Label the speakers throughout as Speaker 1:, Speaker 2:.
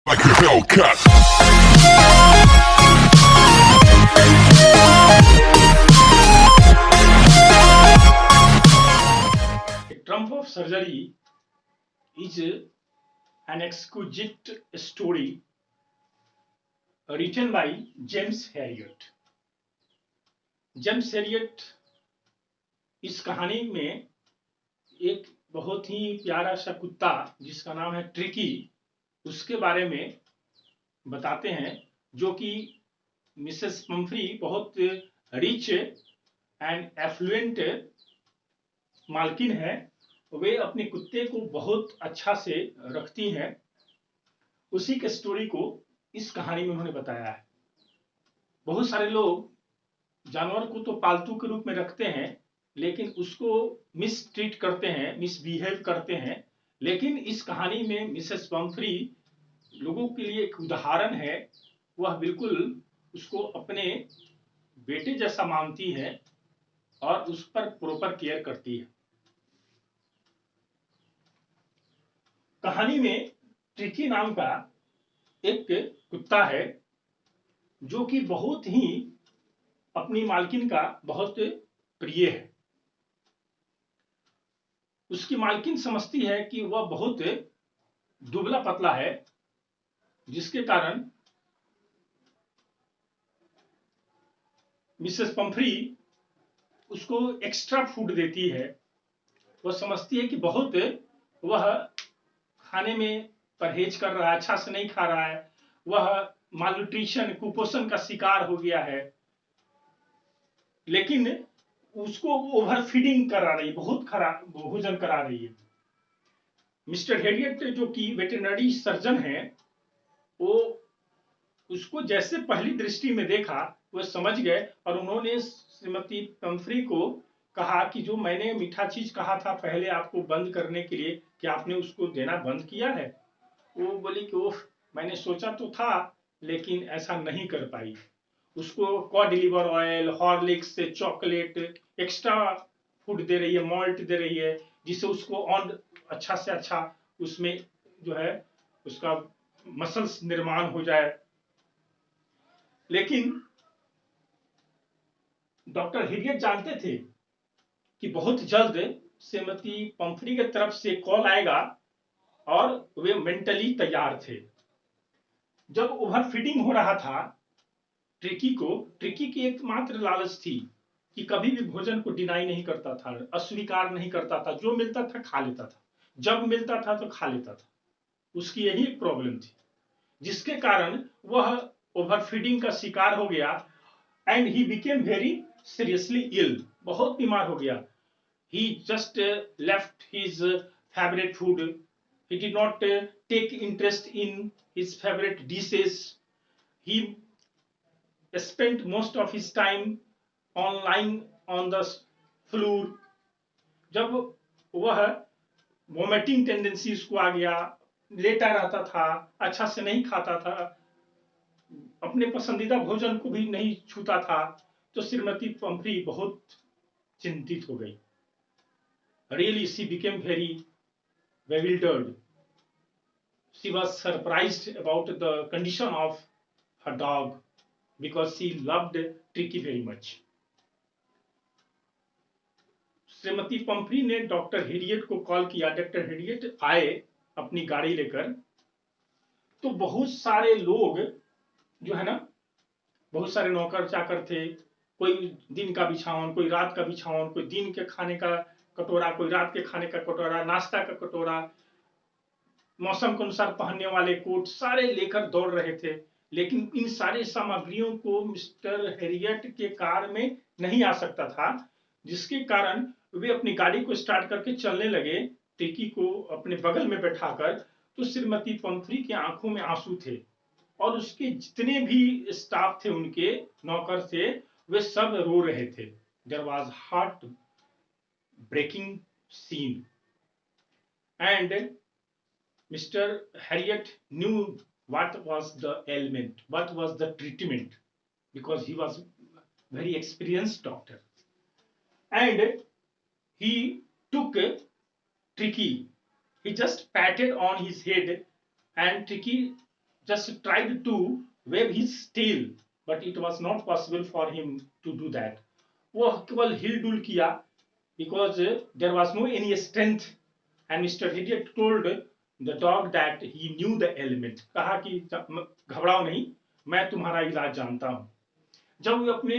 Speaker 1: like a Hellcat.
Speaker 2: A Trump of Surgery is an exquisite story written by James Herriot. James Harriet इस कहानी में एक बहुत ही प्यारा सा कुत्ता जिसका नाम है ट्रिकी, उसके बारे में बताते हैं, जो कि मिसेस पंफ्री बहुत रिच एंड एफ्लुएंट मालकिन है। वे अपने कुत्ते को बहुत अच्छा से रखती हैं। उसी के स्टोरी को इस कहानी में उन्होंने बताया है। बहुत सारे लोग जानवर को तो पालतू के रूप में रखते हैं, लेकिन उसको मिसट्रीट करते हैं, मिसबिहेव करते हैं। लेकिन इस कहानी में मिसेस पंफ्री लोगों के लिए एक उदाहरण है। वह बिल्कुल उसको अपने बेटे जैसा मानती है और उस पर प्रॉपर केयर करती है। कहानी में ट्रिकी नाम का एक कुत्ता है जो कि बहुत ही अपनी मालकिन का बहुत प्रिय है। उसकी मालकिन समझती है कि वह बहुत दुबला पतला है, जिसके कारण मिसेस पंफ्री उसको एक्स्ट्रा फूड देती है। वह समझती है कि बहुत वह खाने में परहेज कर रहा है, अच्छा से नहीं खा रहा है, वह मालन्यूट्रिशन कुपोषण का शिकार हो गया है, लेकिन उसको ओवर फीडिंग करा रही है, बहुत खराब भोजन करा रही है। मिस्टर हेरियट जो कि वेटरनरी सर्जन है, वो उसको जैसे पहली दृष्टि में देखा वह समझ गए और उन्होंने श्रीमती पंफ्री को कहा कि जो मैंने मीठा चीज कहा था पहले आपको बंद करने के लिए, क्या आपने उसको देना बंद किया है? वो बोली कि ओह, मैंने सोचा तो था लेकिन ऐसा नहीं कर पाई। उसको cod liver oil, Horlicks, chocolate, extra food दे रही है, मॉल्ट दे रही है, जिससे उसको और अच्छा से अच्छा उसमें जो है उसका मसल्स निर्माण हो जाए। लेकिन डॉक्टर हिरियट जानते थे कि बहुत जल्द श्रीमती पंफ्री की तरफ से कॉल आएगा और वे मेंटली तैयार थे। जब ओवर फीडिंग हो रहा था ट्रिकी की एकमात्र लालच थी कि कभी भी भोजन को डिनाई नहीं करता था, अस्वीकार नहीं करता था। जो मिलता था खा लेता था, जब मिलता था तो खा लेता था। उसकी यही एक प्रॉब्लम थी, जिसके कारण वह ओवर फीडिंग का शिकार हो गया and he became very seriously ill, बहुत बीमार हो गया। He just left his favorite food. He did not take interest in his favorite dishes. He spent most of his time on lying on the floor. जब वह vomiting tendency उसको आ गया, लेटा रहता था, अच्छा से नहीं खाता था, अपने पसंदीदा भोजन को भी नहीं छूता था, तो श्रीमती पंफ्री बहुत चिंतित हो गई। Really, she became very bewildered. She was surprised about the condition of her dog because she loved Tricky very much. Shrimati Pomfrey ने डॉक्टर हेरियट को कॉल किया। डॉक्टर हेरियट आए अपनी गाड़ी लेकर, तो बहुत सारे लोग जो है ना, बहुत सारे नौकर चाकर थे। कोई दिन का बिछावन, कोई रात का बिछावन, कोई दिन के खाने का कटोरा, कोई रात के खाने का कटोरा, नाश्ता का कटोरा, मौसम के अनुसार पहनने वाले कोट, सारे लेकर दौड़ रहे थे। लेकिन इन सारे सामग्रियों को मिस्टर हेरियट के कार में नहीं आ सकता था, जिसके कारण वे अपनी गाड़ी को स्टार्ट करके चलने लगे, टिकी को अपने बगल में बैठाकर। तो श्रीमती पंफ्री की आंखों में आंसू थे और उसके जितने भी स्टाफ थे, उनके नौकर थे, वे सब रो रहे थे। There was heart breaking scene and Mr. Harriet knew what was the ailment, what was the treatment, because he was very experienced doctor. And he took Tricky. He just patted on his head, and Tricky just tried to wave his tail, but it was not possible for him to do that. वो केवल हिल डुल किया, because there was no any strength, and Mr. Idiot told the dog that he knew the element. कहा कि घबराओ नहीं, मैं तुम्हारा इलाज जानता हूं. जब वो अपने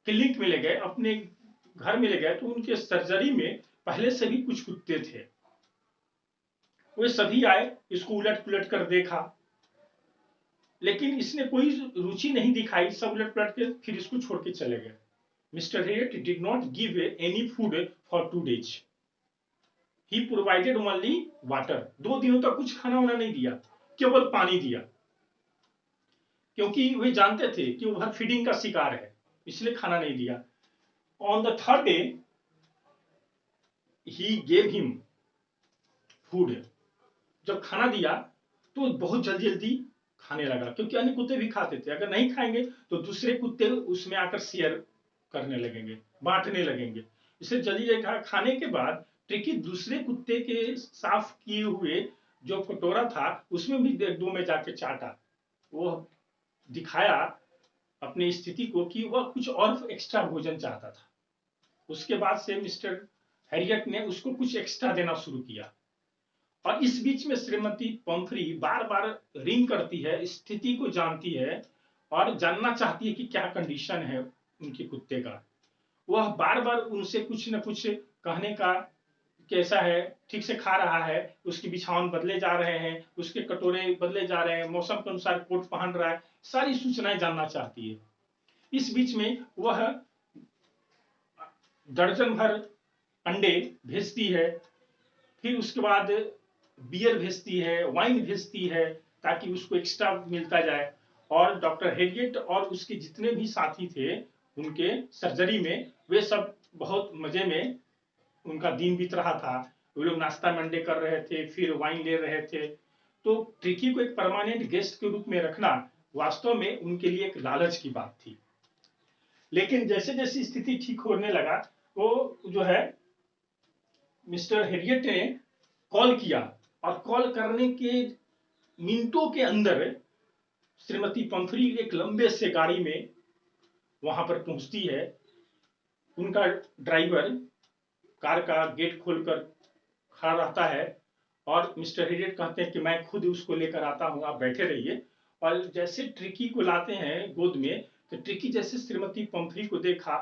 Speaker 2: क्लिनिक में ले गए, अपने घर में ले गए, तो उनके सर्जरी में पहले से भी कुछ कुत्ते थे. वे सभी आए, इसको उलट पुलट कर देखा, लेकिन इसने कोई रुचि नहीं दिखाई. सब उलट पुलट के फिर इसको छोड़ के चले गए. Mister Harriet did not give any food for 2 days. He provided only water. 2 दिनों तक कुछ खाना वाना नहीं दिया, केवल पानी दिया, क्योंकि वे जानते थे कि वो फीडिंग का शिकार है, इसलिए खाना नहीं दिया. On the 3rd day he gave him food. जब खाना दिया तो बहुत जल्दी जल्दी खाने लगा, क्योंकि अन्य कुत्ते भी खाते थे. अगर नहीं खाएंगे तो दूसरे कुत्ते उसमें आकर शेयर करने लगेंगे, बांटने लगेंगे. इसे जल्दी जल्दी खाने के बाद ट्रिकी दूसरे कुत्ते के साफ किए हुए जो कटोरा था उसमें भी 2 में जाके चाटा. वो दिखाया अपनी स्थिति को कि वह कुछ और एक्स्ट्रा भोजन चाहता था. उसके बाद से मिस्टर हैरियट ने उसको कुछ एक्स्ट्रा देना शुरू किया. और इस बीच में श्रीमती पंफ्री बार बार रिंग करती है, स्थिति को जानती है और जानना चाहती है कि क्या कंडीशन है उनके कुत्ते का. वह बार बार उनसे कुछ न कुछ कहने का, कैसा है, ठीक से खा रहा है, उसके बिछावन बदले जा रहे हैं, उसके कटोरे बदले जा रहे हैं, मौसम के अनुसार कोट पहन रहा है, सारी सूचनाएं जानना चाहती है. इस बीच में वह दर्जन भर अंडे भेजती है, फिर उसके बाद बियर भेजती है, वाइन भेजती है, ताकि उसको एक्स्ट्रा मिलता जाए. और डॉक्टर हेरियट और उसके जितने भी साथी थे उनके सर्जरी में, वे सब बहुत मजे में उनका दिन बीत रहा था. वो लोग नाश्ता में अंडे कर रहे थे, फिर वाइन ले रहे थे. तो ट्रिकी को एक परमानेंट गेस्ट के रूप में रखना वास्तव में उनके लिए एक लालच की बात थी. लेकिन जैसे जैसे स्थिति ठीक होने लगा, वो जो है मिस्टर हेरियट ने कॉल किया, और कॉल करने के मिनटों के अंदर श्रीमती पंफ्री एक लंबे से गाड़ी में वहां पर पहुंचती है. उनका ड्राइवर कार का गेट खोलकर खड़ा रहता है, और मिस्टर हेरियट कहते हैं कि मैं खुद उसको लेकर आता हूं, आप बैठे रहिए. और जैसे ट्रिकी को लाते हैं गोद में, तो ट्रिकी जैसे श्रीमती पंफ्री को देखा,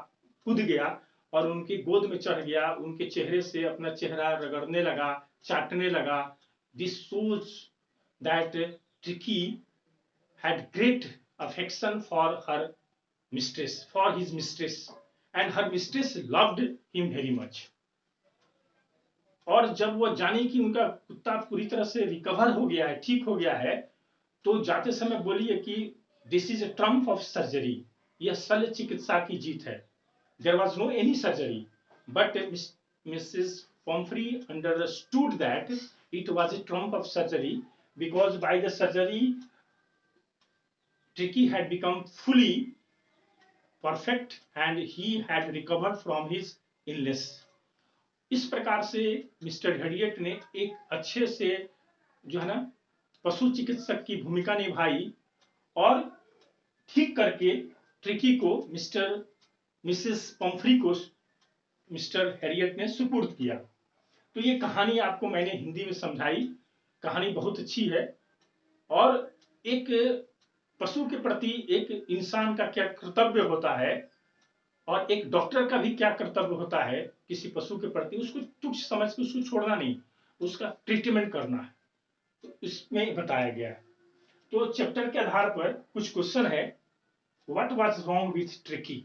Speaker 2: कूद गया और उनकी गोद में चढ़ गया, उनके चेहरे से अपना चेहरा रगड़ने लगा, चाटने लगा. This shows that tricky had great affection for her mistress, for his mistress, and her mistress loved him very much. और जब वो जाने कि उनका कुत्ता पूरी तरह से रिकवर हो गया है, ठीक हो गया है, तो जाते समय बोलिए कि this is a trump of surgery. यह शल्य चिकित्सा की जीत है. There was no any surgery, but Mrs Pomfrey understood that it was a trump of surgery, because by the surgery Tricky had become fully perfect and he had recovered from his illness. इस प्रकार से mister Harriet ने एक अच्छे से जो है ना पशु चिकित्सक की भूमिका निभाई, और ठीक करके ट्रिकी को मिसेस पंफ्री को मिस्टर हेरियट ने सुपुर्द किया. तो ये कहानी आपको मैंने हिंदी में समझाई. कहानी बहुत अच्छी है, और एक पशु के प्रति एक इंसान का क्या कर्तव्य होता है, और एक डॉक्टर का भी क्या कर्तव्य होता है किसी पशु के प्रति. उसको तुच्छ समझ के उसको छोड़ना नहीं, उसका ट्रीटमेंट करना है, तो इसमें बताया गया है. तो चैप्टर के आधार पर कुछ क्वेश्चन है. What was wrong with tricky?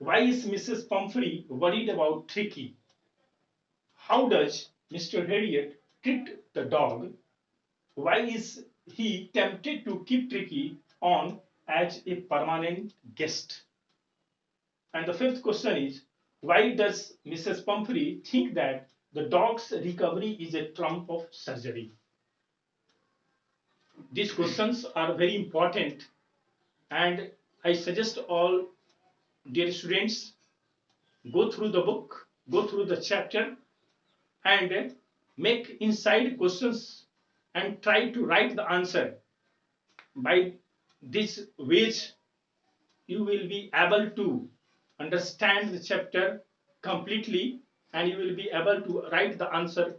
Speaker 2: Why is Mrs Pomfrey worried about tricky? How does mister Harriet treat the dog? Why is he tempted to keep Tricky on as a permanent guest? And the 5th question is, why does Mrs. Pumphrey think that the dog's recovery is a trump of surgery? These questions are very important, and I suggest all dear students go through the book, go through the chapter, and make inside questions and try to write the answer. By this ways, you will be able to understand the chapter completely, and you will be able to write the answer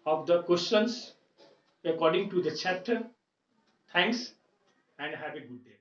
Speaker 2: of the questions according to the chapter. Thanks and have a good day.